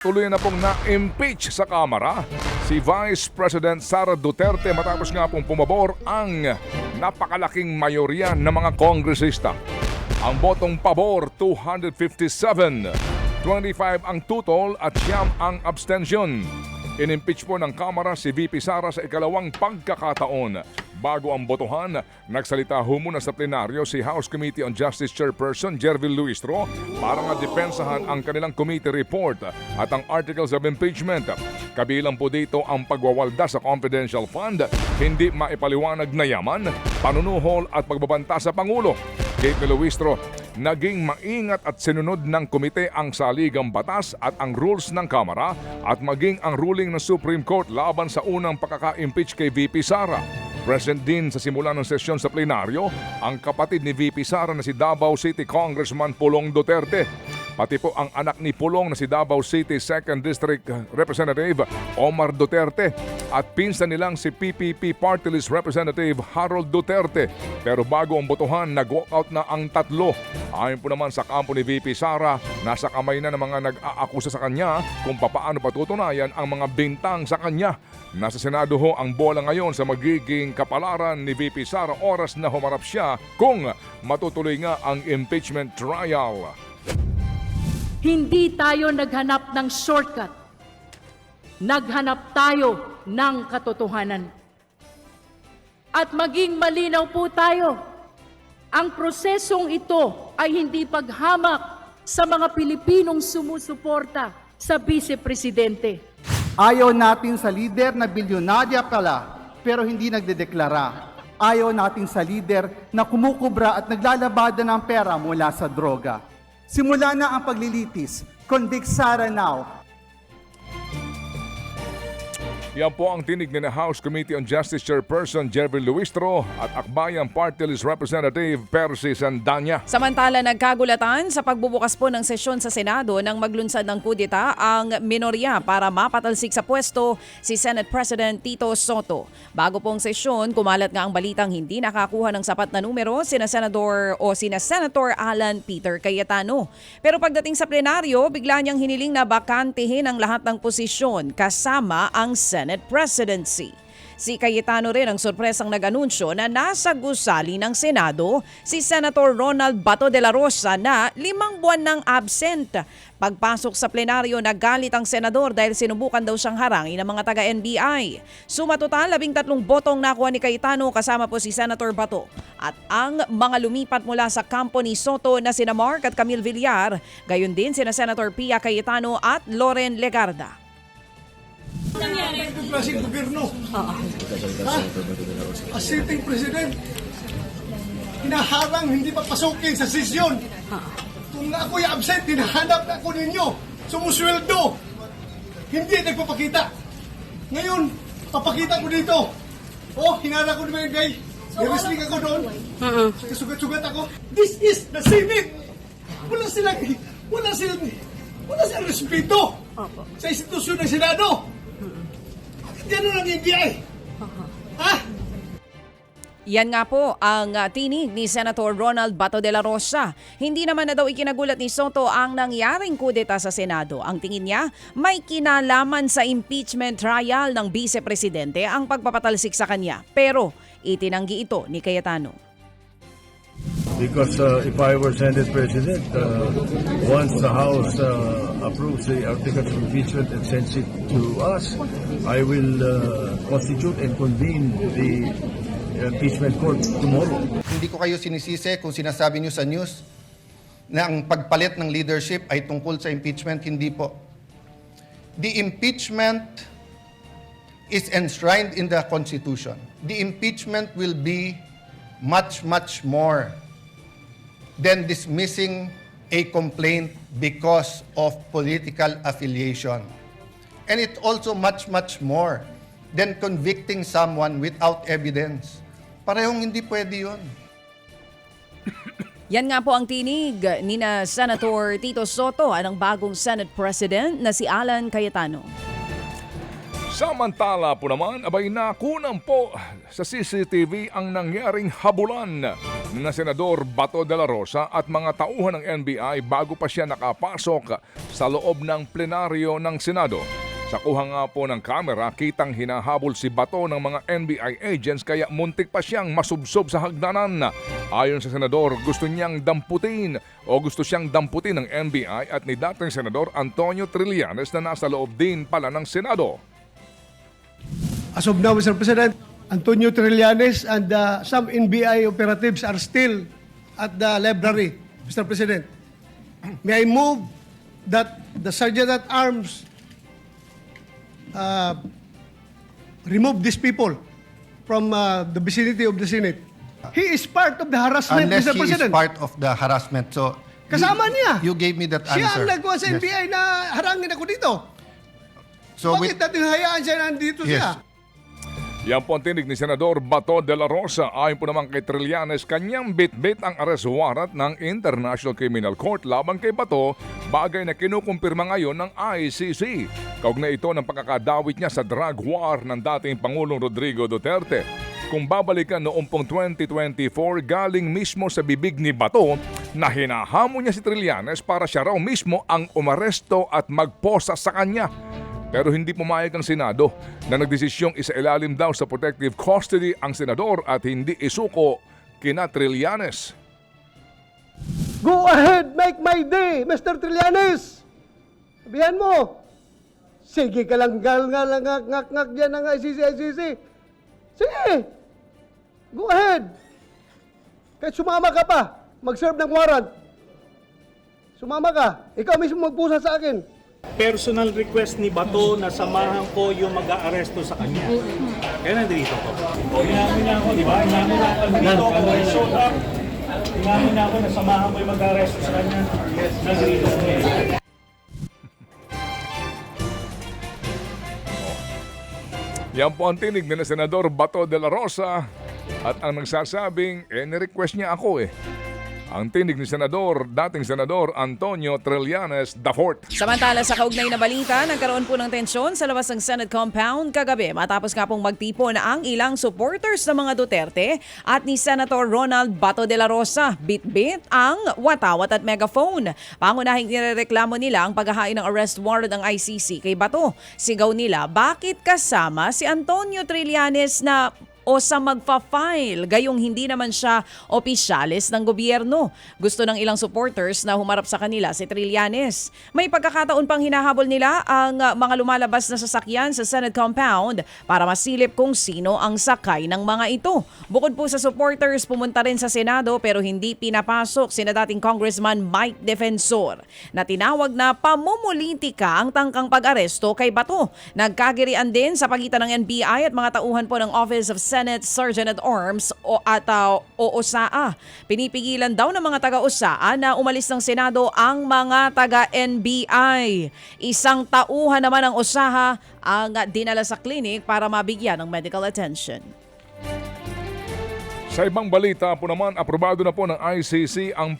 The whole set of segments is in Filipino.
Tuloy na pong na-impeach sa Kamara si Vice President Sara Duterte matapos nga pong pumabor ang napakalaking mayorya ng mga kongresista. Ang botong pabor 257, 25 ang tutol at 9 ang abstention. Inimpeach po ng Kamara si VP Sara sa ikalawang pagkakataon. Bago ang botohan, nagsalita muna sa plenaryo si House Committee on Justice Chairperson Jervil Luistro para nga depensahan ang kanilang committee report at ang articles of impeachment. Kabilang po dito ang pagwawalda sa confidential fund, hindi maipaliwanag na yaman, panunuhol at pagbabanta sa Pangulo. Kate ni Luistro, naging maingat at sinunod ng komite ang saligang batas at ang rules ng Kamara at maging ang ruling ng Supreme Court laban sa unang pagkaka-impeach kay VP Sara. Present din sa simula ng sesyon sa plenaryo ang kapatid ni VP Sara na si Davao City Congressman Pulong Duterte. Pati po ang anak ni Pulong na si Davao City 2nd District Representative Omar Duterte at pinsan nilang si PPP Party List Representative Harold Duterte. Pero bago ang botohan, nag-walkout na ang tatlo. Ayon po naman sa kampo ni VP Sara, nasa kamay na ng mga nag-aakusa sa kanya kung papaano patutunayan ang mga bintang sa kanya. Nasa Senado ho ang bola ngayon sa magiging kapalaran ni VP Sara oras na humarap siya kung matutuloy nga ang impeachment trial. Hindi tayo naghanap ng shortcut. Naghanap tayo ng katotohanan. At maging malinaw po tayo, ang prosesong ito ay hindi paghamak sa mga Pilipinong sumusuporta sa Vice Presidente. Ayaw natin sa lider na bilyonarya pala pero hindi nagdedeklara. Ayaw natin sa lider na kumukubra at naglalabada ng pera mula sa droga. Simula na ang paglilitis. Convict Sara now. Yan po ang tinig ni House Committee on Justice Chairperson Jervil Luistro at Akbayan Party List Representative Percy Sandanya. Samantala, nagkagulatan sa pagbubukas po ng sesyon sa Senado nang maglunsad ng kudeta ang minorya para mapatalsik sa pwesto si Senate President Tito Soto. Bago pong sesyon, kumalat nga ang balitang hindi nakakuha ng sapat na numero sina Senator Alan Peter Cayetano. Pero pagdating sa plenaryo, bigla niyang hiniling na bakantehin ang lahat ng posisyon kasama ang Senate Presidency. Si Cayetano rin ang sorpresang nag-anunsyo na nasa gusali ng Senado si Senator Ronald Bato de la Rosa na 5 buwan nang absent. Pagpasok sa plenaryo, nagalit ang senador dahil sinubukan daw siyang harangin ng mga taga-NBI. Sumatotal, 13 botong nakuha ni Cayetano kasama po si Senator Bato. At ang mga lumipat mula sa kampo ni Soto na sina Mark at Camille Villar, gayon din sina Senator Pia Cayetano at Loren Legarda. Itong klaseng gobyerno. As sitting president, hinaharang hindi papasukin sa sesyon. Kung ako'y absent, hinahanap ako ninyo. Sumusweldo. Hindi nagpapakita. Ngayon, papakita ko dito. Oh, hinara ko naman guy. I-wrestling ako doon. Kasugat-sugat ako. This is the Senate. Wala silang respeto sa institusyon ng Senado. Gano'n ang NBI. Ha? Yan nga po ang tinig ni Senator Ronald Bato de la Rosa. Hindi naman na daw ikinagulat ni Soto ang nangyaring kudeta sa Senado. Ang tingin niya, may kinalaman sa impeachment trial ng Vice Presidente ang pagpapatalsik sa kanya. Pero itinanggi ito ni Cayetano. Because if I were Senate President, once the House approves the articles of impeachment and sends it to us, I will constitute and convene the impeachment court tomorrow. Hindi ko kayo sinisisi kung sinasabi niyo sa news na ang pagpalit ng leadership ay tungkol sa impeachment. Hindi po. The impeachment is enshrined in the Constitution. The impeachment will be much, much more than dismissing a complaint because of political affiliation. And it's also much, much more than convicting someone without evidence. Parehong hindi pwede yun. Yan nga po ang tinig ni na Senator Tito Soto at ang bagong Senate President na si Alan Cayetano. Samantala po naman, abay nakunan po sa CCTV ang nangyaring habulan na Senador Bato de la Rosa at mga tauhan ng NBI bago pa siya nakapasok sa loob ng plenaryo ng Senado. Sa kuha nga po ng kamera, kitang hinahabol si Bato ng mga NBI agents kaya muntik pa siyang masubsob sa hagdanan. Ayon sa senador, gusto siyang damputin ng NBI at ni dating Senador Antonio Trillanes na nasa loob din pala ng Senado. As of now, Mr. President, Antonio Trillanes and some NBI operatives are still at the library, Mr. President. May I move that the Sergeant at Arms remove these people from the vicinity of the Senate. He is part of the harassment, Unless Mr. he President. is part of the harassment. So, Kasama niya. You gave me that Siya answer. ang nagawa sa Yes. NBI na harangin ako dito. So, Bakit natin hayaan siya nandito Yes. siya? Yan po ang tinig ni Senador Bato de la Rosa. Ayon po naman kay Trillanes, kanyang bit-bit ang arrest warrant ng International Criminal Court laban kay Bato, bagay na kinukumpirma ngayon ng ICC. Kaugnay ito ng pagkakadawit niya sa drug war ng dating Pangulong Rodrigo Duterte. Kung babalikan noong pong 2024, galing mismo sa bibig ni Bato na hinahamon niya si Trillanes para siya raw mismo ang umaresto at magposa sa kanya. Pero hindi pumayag ang Senado na nagdesisyong isailalim daw sa protective custody ang senador at hindi isuko kina Trillanes. Go ahead, make my day, Mr. Trillanes. Sabihan mo. Sige ka lang, ngak dyan ng ICC. Sige. Go ahead. Kahit sumama ka pa, mag-serve ng warrant. Sumama ka. Ikaw mismo magpusa sa akin. Personal request ni Bato na samahan ko yung mag-aaresto sa kanya. Kaya nandito ko. Inamin na ako, di ba? Inamin na ako. Nandito ako. I showed up. Inamin na ako na samahan ko yung mag-aaresto sa kanya. Yes. Nandito ko. Yan po ang tinig ni Senador Bato de la Rosa at ang nagsasabing, ni-request niya ako eh. Ang tinig ni dating Senador Antonio Trillanes IV. Samantala sa kaugnay na balita, nagkaroon po ng tensyon sa labas ng Senate compound kagabi matapos nga pong magtipon ang ilang supporters ng mga Duterte at ni Senator Ronald Bato de la Rosa. Bit-bit ang watawat at megaphone. Pangunahing nirereklamo nila ang paghahain ng arrest warrant ng ICC kay Bato. Sigaw nila, bakit kasama si Antonio Trillanes na o sa magfa-file, gayong hindi naman siya opisyalis ng gobyerno. Gusto ng ilang supporters na humarap sa kanila si Trillanes. May pagkakataon pang hinahabol nila ang mga lumalabas na sasakyan sa Senate compound para masilip kung sino ang sakay ng mga ito. Bukod po sa supporters, pumunta rin sa Senado pero hindi pinapasok sina dating Congressman Mike Defensor na tinawag na pamumulitika ang tangkang pag-aresto kay Bato. Nagkagirian din sa pagitan ng NBI at mga tauhan po ng Office of Senate Sergeant at Arms o OSAA. Pinipigilan daw ng mga taga-OSAA na umalis ng Senado ang mga taga-NBI. Isang tauhan naman ng OSAA ang dinala sa clinic para mabigyan ng medical attention. Sa ibang balita po naman, aprobado na po ng ICC ang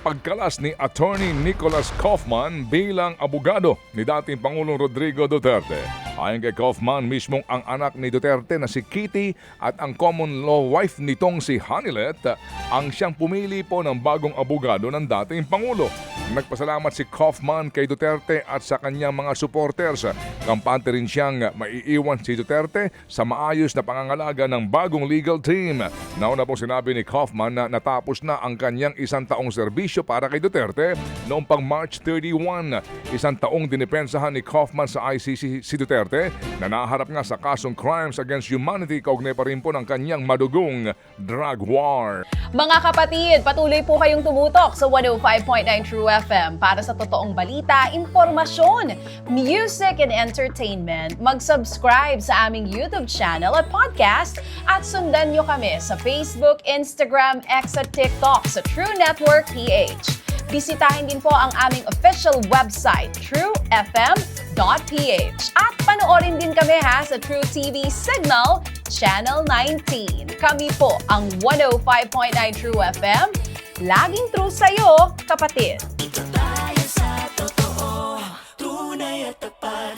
pagkalas ni Attorney Nicholas Kaufman bilang abogado ni dating Pangulong Rodrigo Duterte. Ayon kay Kaufman, mismong ang anak ni Duterte na si Kitty at ang common law wife nitong si Hanilet ang siyang pumili po ng bagong abogado ng dating Pangulo. Nagpasalamat si Kaufman kay Duterte at sa kanyang mga supporters. Kampante rin siyang maiiwan si Duterte sa maayos na pangangalaga ng bagong legal team. Nauna po sinabi ni Kaufman na natapos na ang kanyang 1 taong serbisyo para kay Duterte noong pang March 31. 1 taong dinipensahan ni Kaufman sa ICC si Duterte na naharap nga sa kasong crimes against humanity kaugnay pa rin po ng kanyang madugong drug war. Mga kapatid, patuloy po kayong tumutok sa 105.9 True FM para sa totoong balita, impormasyon, music and entertainment. Mag-subscribe sa aming YouTube channel at podcast at sundan nyo kami sa Facebook, Instagram, X at TikTok sa True Network PH. Bisitahin din po ang aming official website, truefm.ph. At panoorin din kami sa True TV Signal, Channel 19. Kami po ang 105.9 True FM. Laging true sa'yo, kapatid.